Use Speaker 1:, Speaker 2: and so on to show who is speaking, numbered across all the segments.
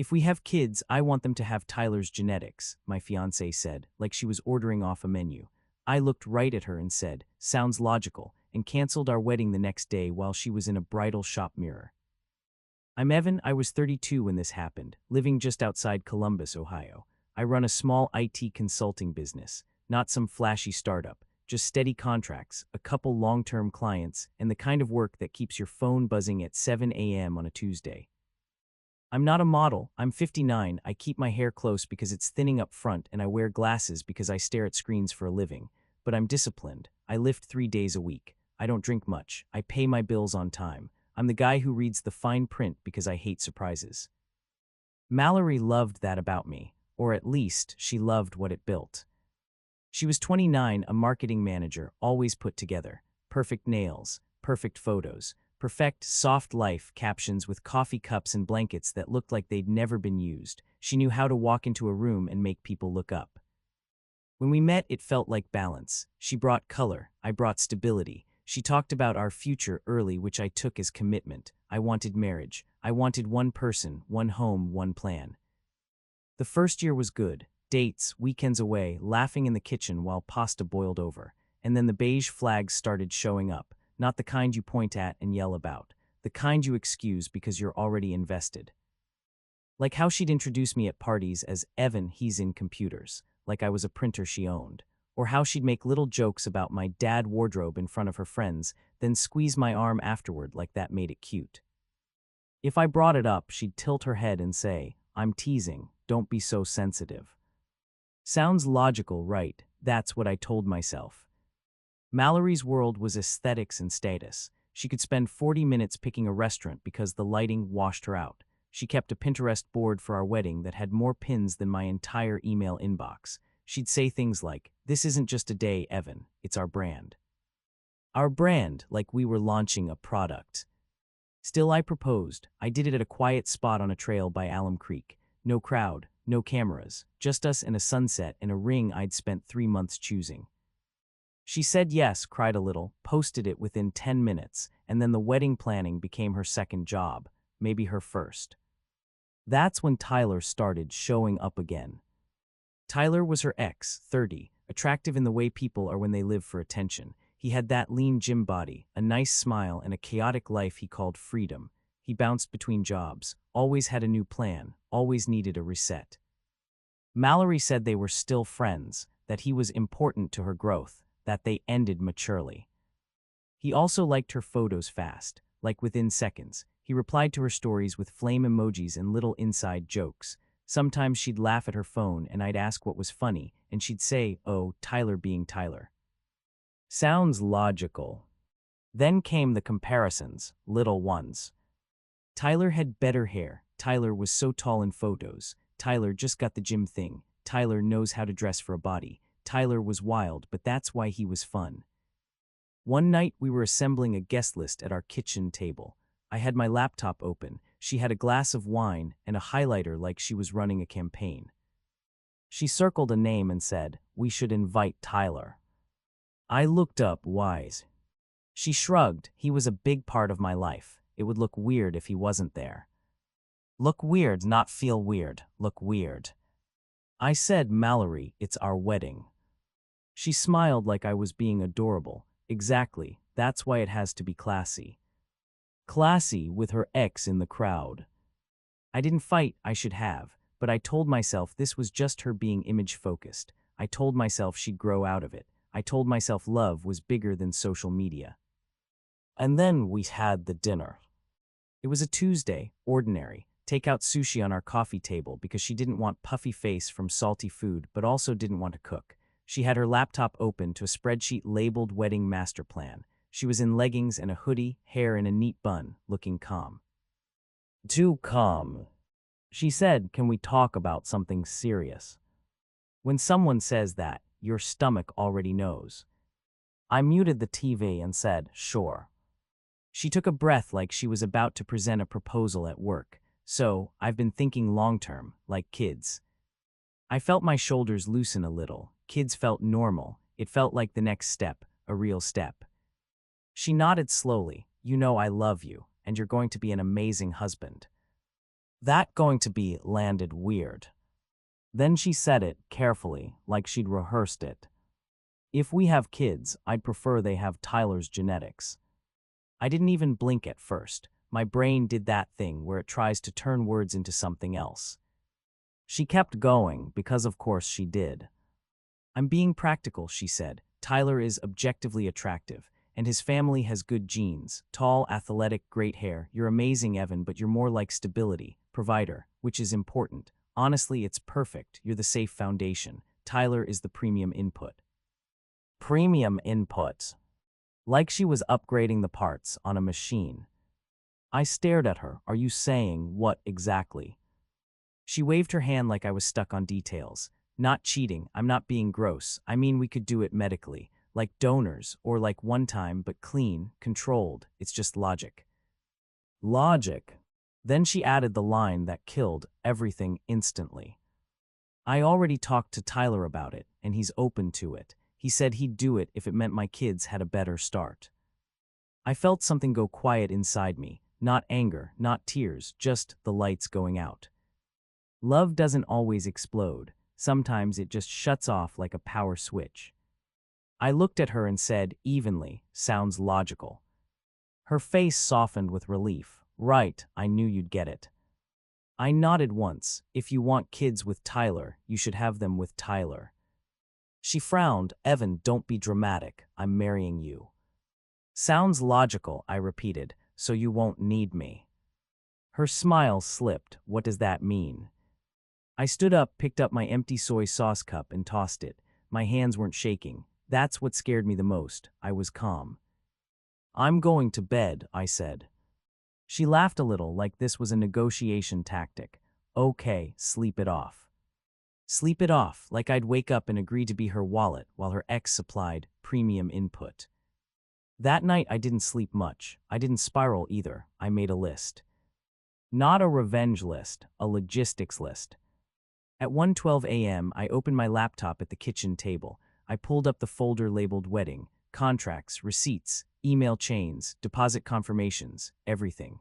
Speaker 1: If we have kids, I want them to have Tyler's genetics, my fiancée said, like she was ordering off a menu. I looked right at her and said, sounds logical, and canceled our wedding the next day while she was in a bridal shop mirror. I'm Evan. I was 32 when this happened, living just outside Columbus, Ohio. I run a small IT consulting business, not some flashy startup, just steady contracts, a couple long-term clients, and the kind of work that keeps your phone buzzing at 7 a.m. on a Tuesday. I'm not a model. I'm 59. I keep my hair close because it's thinning up front, and I wear glasses because I stare at screens for a living. But I'm disciplined. I lift 3 days a week. I don't drink much. I pay my bills on time. I'm the guy who reads the fine print because I hate surprises. Mallory loved that about me, or at least she loved what it built. She was 29, a marketing manager, always put together. Perfect nails, perfect photos, perfect soft life captions with coffee cups and blankets that looked like they'd never been used. She knew how to walk into a room and make people look up. When we met, it felt like balance. She brought color, I brought stability. She talked about our future early, which I took as commitment. I wanted marriage. I wanted one person, one home, one plan. The first year was good. Dates, weekends away, laughing in the kitchen while pasta boiled over. And then the beige flags started showing up. Not the kind you point at and yell about. The kind you excuse because you're already invested. Like how she'd introduce me at parties as Evan, he's in computers, like I was a printer she owned. Or how she'd make little jokes about my dad wardrobe in front of her friends, then squeeze my arm afterward like that made it cute. If I brought it up, she'd tilt her head and say, I'm teasing, don't be so sensitive. Sounds logical, right? That's what I told myself. Mallory's world was aesthetics and status. She could spend 40 minutes picking a restaurant because the lighting washed her out. She kept a Pinterest board for our wedding that had more pins than my entire email inbox. She'd say things like, this isn't just a day, Evan, it's our brand. Our brand, like we were launching a product. Still, I proposed. I did it at a quiet spot on a trail by Alum Creek. No crowd, no cameras, just us and a sunset and a ring I'd spent 3 months choosing. She said yes, cried a little, posted it within 10 minutes, and then the wedding planning became her second job, maybe her first. That's when Tyler started showing up again. Tyler was her ex, 30, attractive in the way people are when they live for attention. He had that lean gym body, a nice smile, and a chaotic life he called freedom. He bounced between jobs, always had a new plan, always needed a reset. Mallory said they were still friends, that he was important to her growth, that they ended maturely. He also liked her photos fast, like within seconds. He replied to her stories with flame emojis and little inside jokes. Sometimes she'd laugh at her phone and I'd ask what was funny, and she'd say, oh, Tyler being Tyler. Sounds logical. Then came the comparisons, little ones. Tyler had better hair. Tyler was so tall in photos. Tyler just got the gym thing. Tyler knows how to dress for a body. Tyler was wild, but that's why he was fun. One night we were assembling a guest list at our kitchen table. I had my laptop open. She had a glass of wine and a highlighter like she was running a campaign. She circled a name and said, we should invite Tyler. I looked up, wise. She shrugged. He was a big part of my life. It would look weird if he wasn't there. Look weird, not feel weird. Look weird. I said, Mallory, it's our wedding. She smiled like I was being adorable. Exactly, that's why it has to be classy. Classy with her ex in the crowd. I didn't fight, I should have, but I told myself this was just her being image-focused. I told myself she'd grow out of it. I told myself love was bigger than social media. And then we had the dinner. It was a Tuesday, ordinary. Take out sushi on our coffee table because she didn't want puffy face from salty food but also didn't want to cook. She had her laptop open to a spreadsheet labeled Wedding Master Plan. She was in leggings and a hoodie, hair in a neat bun, looking calm. Too calm. She said, can we talk about something serious? When someone says that, your stomach already knows. I muted the TV and said, sure. She took a breath like she was about to present a proposal at work. So, I've been thinking long-term, like kids. I felt my shoulders loosen a little. Kids felt normal. It felt like the next step, a real step. She nodded slowly. You know I love you, and you're going to be an amazing husband. That going to be landed weird. Then she said it carefully, like she'd rehearsed it. If we have kids, I'd prefer they have Tyler's genetics. I didn't even blink at first. My brain did that thing where it tries to turn words into something else. She kept going, because of course she did. I'm being practical, she said. Tyler is objectively attractive, and his family has good genes. Tall, athletic, great hair. You're amazing, Evan, but you're more like stability, provider, which is important. Honestly, it's perfect. You're the safe foundation. Tyler is the premium input. Premium input. Like she was upgrading the parts on a machine. I stared at her. Are you saying what exactly? She waved her hand like I was stuck on details. Not cheating, I'm not being gross. I mean, we could do it medically, like donors, or like one time, but clean, controlled. It's just logic. Logic. Then she added the line that killed everything instantly. I already talked to Tyler about it, and he's open to it. He said he'd do it if it meant my kids had a better start. I felt something go quiet inside me. Not anger, not tears, just the lights going out. Love doesn't always explode. Sometimes it just shuts off like a power switch. I looked at her and said, evenly, sounds logical. Her face softened with relief. Right, I knew you'd get it. I nodded once. If you want kids with Tyler, you should have them with Tyler. She frowned. Evan, don't be dramatic. I'm marrying you. Sounds logical, I repeated, so you won't need me. Her smile slipped. What does that mean? I stood up, picked up my empty soy sauce cup and tossed it. My hands weren't shaking. That's what scared me the most. I was calm. I'm going to bed, I said. She laughed a little, like this was a negotiation tactic. Okay, sleep it off. Sleep it off, like I'd wake up and agree to be her wallet while her ex supplied premium input. That night I didn't sleep much. I didn't spiral either. I made a list. Not a revenge list, a logistics list. At 1:12 a.m., I opened my laptop at the kitchen table. I pulled up the folder labeled wedding, contracts, receipts, email chains, deposit confirmations, everything.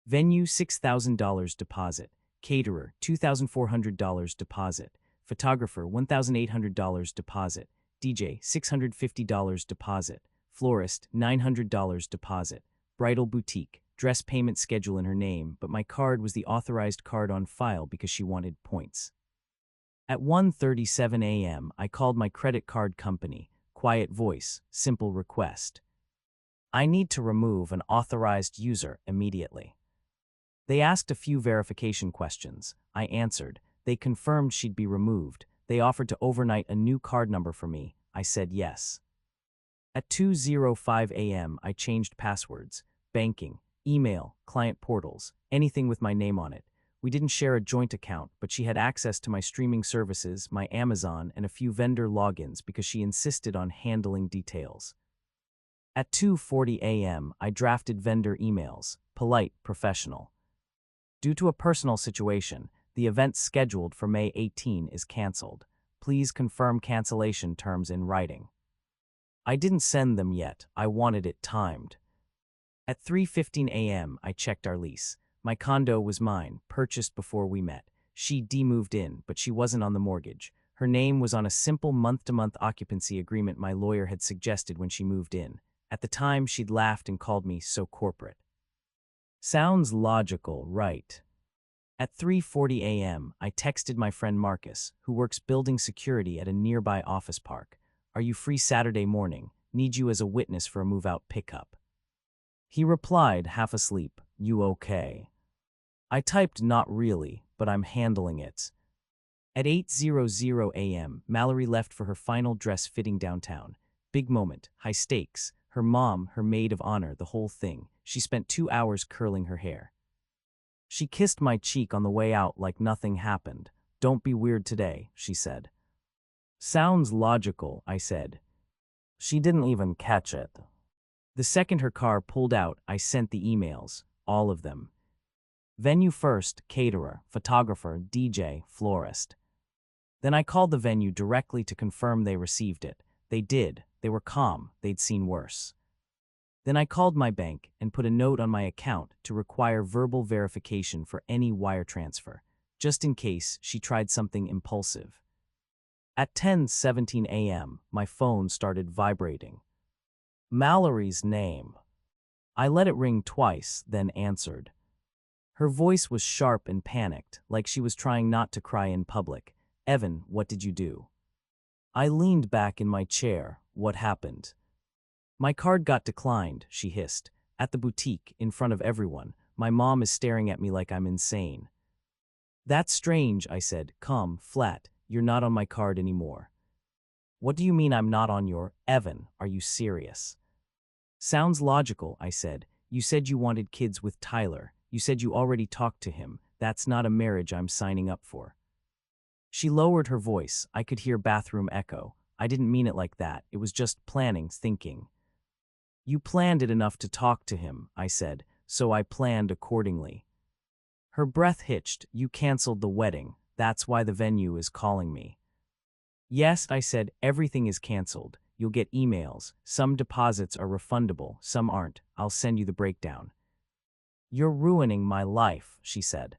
Speaker 1: Venue, $6,000 deposit. Caterer, $2,400 deposit. Photographer, $1,800 deposit. DJ, $650 deposit. Florist, $900 deposit. Bridal boutique, dress payment schedule in her name, but my card was the authorized card on file because she wanted points. At 1:37 a.m., I called my credit card company. Quiet voice, simple request. I need to remove an authorized user immediately. They asked a few verification questions. I answered. They confirmed she'd be removed. They offered to overnight a new card number for me. I said yes. At 2:05 a.m., I changed passwords. Banking, email, client portals, anything with my name on it. We didn't share a joint account, but she had access to my streaming services, my Amazon, and a few vendor logins because she insisted on handling details. At 2:40 a.m., I drafted vendor emails. Polite, professional. Due to a personal situation, the event scheduled for May 18 is canceled. Please confirm cancellation terms in writing. I didn't send them yet. I wanted it timed. At 3:15 a.m., I checked our lease. My condo was mine, purchased before we met. She de-moved in, but she wasn't on the mortgage. Her name was on a simple month-to-month occupancy agreement my lawyer had suggested when she moved in. At the time, she'd laughed and called me so corporate. Sounds logical, right? At 3:40 a.m., I texted my friend Marcus, who works building security at a nearby office park. Are you free Saturday morning? Need you as a witness for a move-out pickup. He replied, half asleep, you okay? I typed not really, but I'm handling it. At 8:00 a.m., Mallory left for her final dress fitting downtown. Big moment, high stakes. Her mom, her maid of honor, the whole thing. She spent 2 hours curling her hair. She kissed my cheek on the way out like nothing happened. Don't be weird today, she said. Sounds logical, I said. She didn't even catch it. The second her car pulled out, I sent the emails, all of them. Venue first, caterer, photographer, DJ, florist. Then I called the venue directly to confirm they received it. They did. They were calm. They'd seen worse. Then I called my bank and put a note on my account to require verbal verification for any wire transfer, just in case she tried something impulsive. At 10:17 a.m., my phone started vibrating. Mallory's name. I let it ring twice, then answered. Her voice was sharp and panicked, like she was trying not to cry in public. Evan, what did you do? I leaned back in my chair. What happened? My card got declined, she hissed. At the boutique, in front of everyone. My mom is staring at me like I'm insane. That's strange, I said, calm, flat. You're not on my card anymore. What do you mean I'm not on your? Evan, are you serious? Sounds logical, I said. You said you wanted kids with Tyler. You said you already talked to him. That's not a marriage I'm signing up for. She lowered her voice. I could hear bathroom echo. I didn't mean it like that. It was just planning, thinking. You planned it enough to talk to him, I said, so I planned accordingly. Her breath hitched. You canceled the wedding. That's why the venue is calling me. Yes, I said, everything is canceled. You'll get emails. Some deposits are refundable, some aren't. I'll send you the breakdown. You're ruining my life, she said.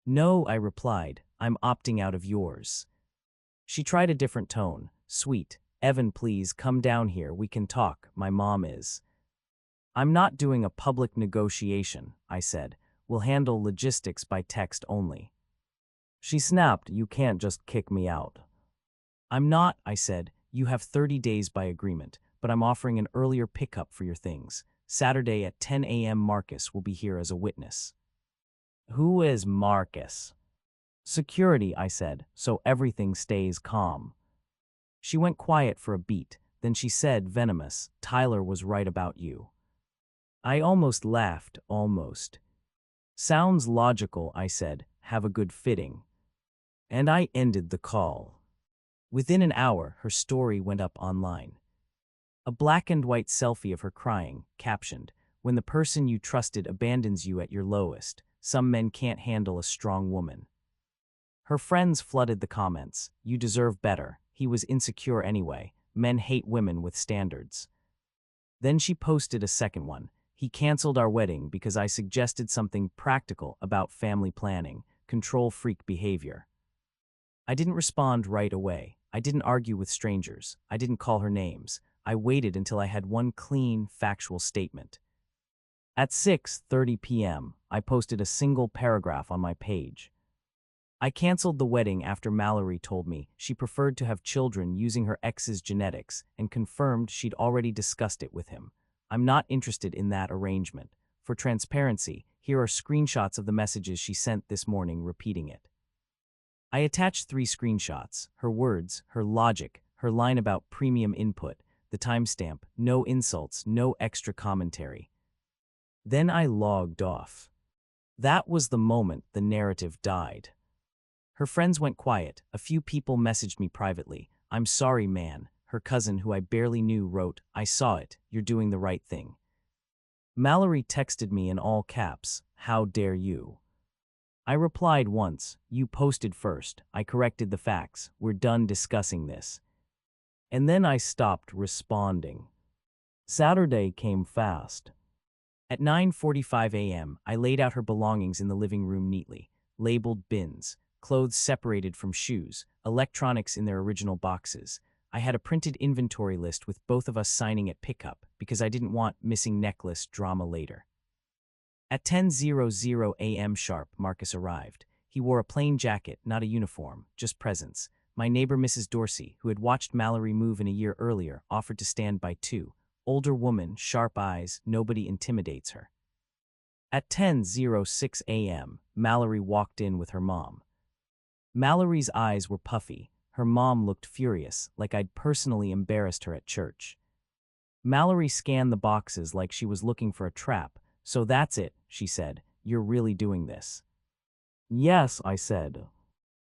Speaker 1: No, I replied, I'm opting out of yours. She tried a different tone. Sweet. Evan, please come down here. We can talk. My mom is. I'm not doing a public negotiation, I said. We'll handle logistics by text only. She snapped, you can't just kick me out. I'm not, I said. You have 30 days by agreement, but I'm offering an earlier pickup for your things. Saturday at 10 a.m. Marcus will be here as a witness. Who is Marcus? Security, I said, so everything stays calm. She went quiet for a beat, then she said, venomous, Tyler was right about you. I almost laughed, almost. Sounds logical, I said, have a good fitting. And I ended the call. Within an hour, her story went up online. A black and white selfie of her crying, captioned, when the person you trusted abandons you at your lowest, some men can't handle a strong woman. Her friends flooded the comments, you deserve better, he was insecure anyway, men hate women with standards. Then she posted a second one, he canceled our wedding because I suggested something practical about family planning, control freak behavior. I didn't respond right away. I didn't argue with strangers. I didn't call her names. I waited until I had one clean, factual statement. At 6:30 p.m., I posted a single paragraph on my page. I canceled the wedding after Mallory told me she preferred to have children using her ex's genetics and confirmed she'd already discussed it with him. I'm not interested in that arrangement. For transparency, here are screenshots of the messages she sent this morning repeating it. I attached 3 screenshots, her words, her logic, her line about premium input, the timestamp, no insults, no extra commentary. Then I logged off. That was the moment the narrative died. Her friends went quiet. A few people messaged me privately. I'm sorry, man. Her cousin, who I barely knew, wrote, I saw it. You're doing the right thing. Mallory texted me in all caps, how dare you? I replied once, you posted first. I corrected the facts. We're done discussing this. And then I stopped responding. Saturday came fast. At 9:45 a.m., I laid out her belongings in the living room neatly, labeled bins, clothes separated from shoes, electronics in their original boxes. I had a printed inventory list with both of us signing at pickup because I didn't want missing necklace drama later. At 10:00 a.m. sharp, Marcus arrived. He wore a plain jacket, not a uniform, just presence. My neighbor Mrs. Dorsey, who had watched Mallory move in a year earlier, offered to stand by too. Older woman, sharp eyes, nobody intimidates her. At 10:06 a.m., Mallory walked in with her mom. Mallory's eyes were puffy. Her mom looked furious, like I'd personally embarrassed her at church. Mallory scanned the boxes like she was looking for a trap. So that's it, she said. You're really doing this. Yes, I said.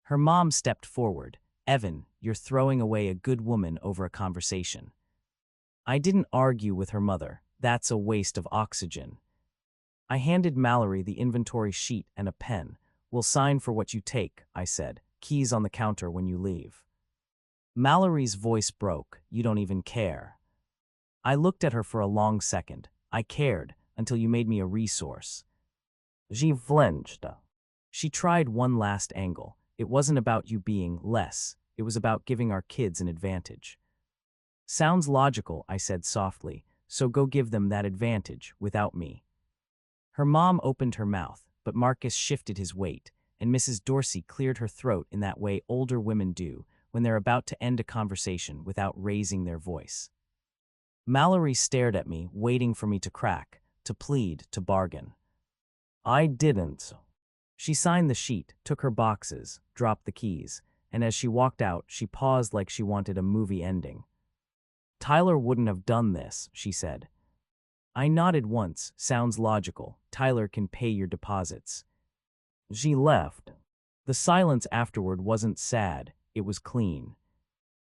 Speaker 1: Her mom stepped forward. Evan, you're throwing away a good woman over a conversation. I didn't argue with her mother. That's a waste of oxygen. I handed Mallory the inventory sheet and a pen. We'll sign for what you take, I said. Keys on the counter when you leave. Mallory's voice broke. You don't even care. I looked at her for a long second. I cared, until you made me a resource. She flinched. She tried one last angle. It wasn't about you being less. It was about giving our kids an advantage. Sounds logical, I said softly, so go give them that advantage without me. Her mom opened her mouth, but Marcus shifted his weight, and Mrs. Dorsey cleared her throat in that way older women do when they're about to end a conversation without raising their voice. Mallory stared at me, waiting for me to crack, to plead, to bargain. I didn't. She signed the sheet, took her boxes, dropped the keys, and as she walked out, she paused like she wanted a movie ending. Tyler wouldn't have done this, she said. I nodded once. Sounds logical. Tyler can pay your deposits. She left. The silence afterward wasn't sad, it was clean.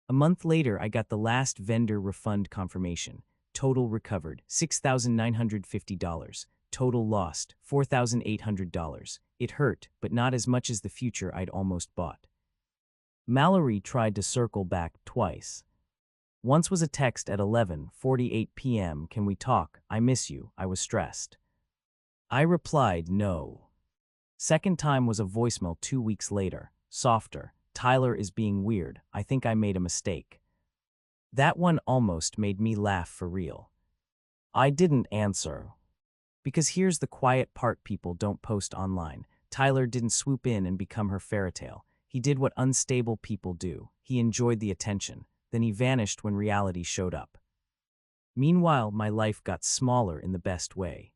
Speaker 1: A month later, I got the last vendor refund confirmation. Total recovered, $6,950. Total lost, $4,800. It hurt, but not as much as the future I'd almost bought. Mallory tried to circle back twice. Once was a text at 11:48 p.m. Can we talk? I miss you. I was stressed. I replied no. Second time was a voicemail 2 weeks later, softer. Tyler is being weird. I think I made a mistake. That one almost made me laugh for real. I didn't answer. Because here's the quiet part people don't post online. Tyler didn't swoop in and become her fairytale. He did what unstable people do. He enjoyed the attention. Then he vanished when reality showed up. Meanwhile, my life got smaller in the best way.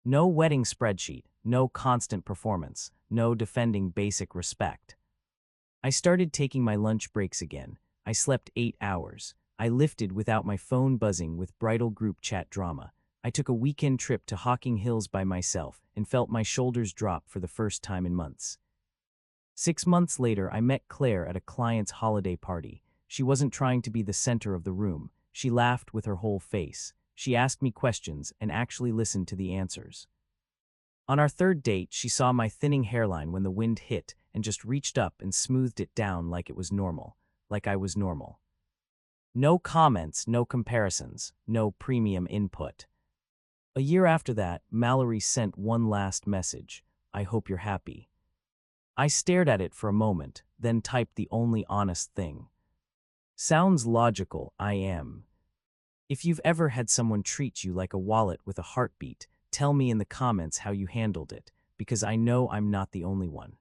Speaker 1: No wedding spreadsheet, no constant performance, no defending basic respect. I started taking my lunch breaks again. I slept 8 hours. I lifted without my phone buzzing with bridal group chat drama. I took a weekend trip to Hocking Hills by myself and felt my shoulders drop for the first time in months. 6 months later, I met Claire at a client's holiday party. She wasn't trying to be the center of the room. She laughed with her whole face. She asked me questions and actually listened to the answers. On our third date, she saw my thinning hairline when the wind hit and just reached up and smoothed it down like it was normal, like I was normal. No comments, no comparisons, no premium input. A year after that, Mallory sent one last message. I hope you're happy. I stared at it for a moment, then typed the only honest thing. Sounds logical, I am. If you've ever had someone treat you like a wallet with a heartbeat, tell me in the comments how you handled it, because I know I'm not the only one.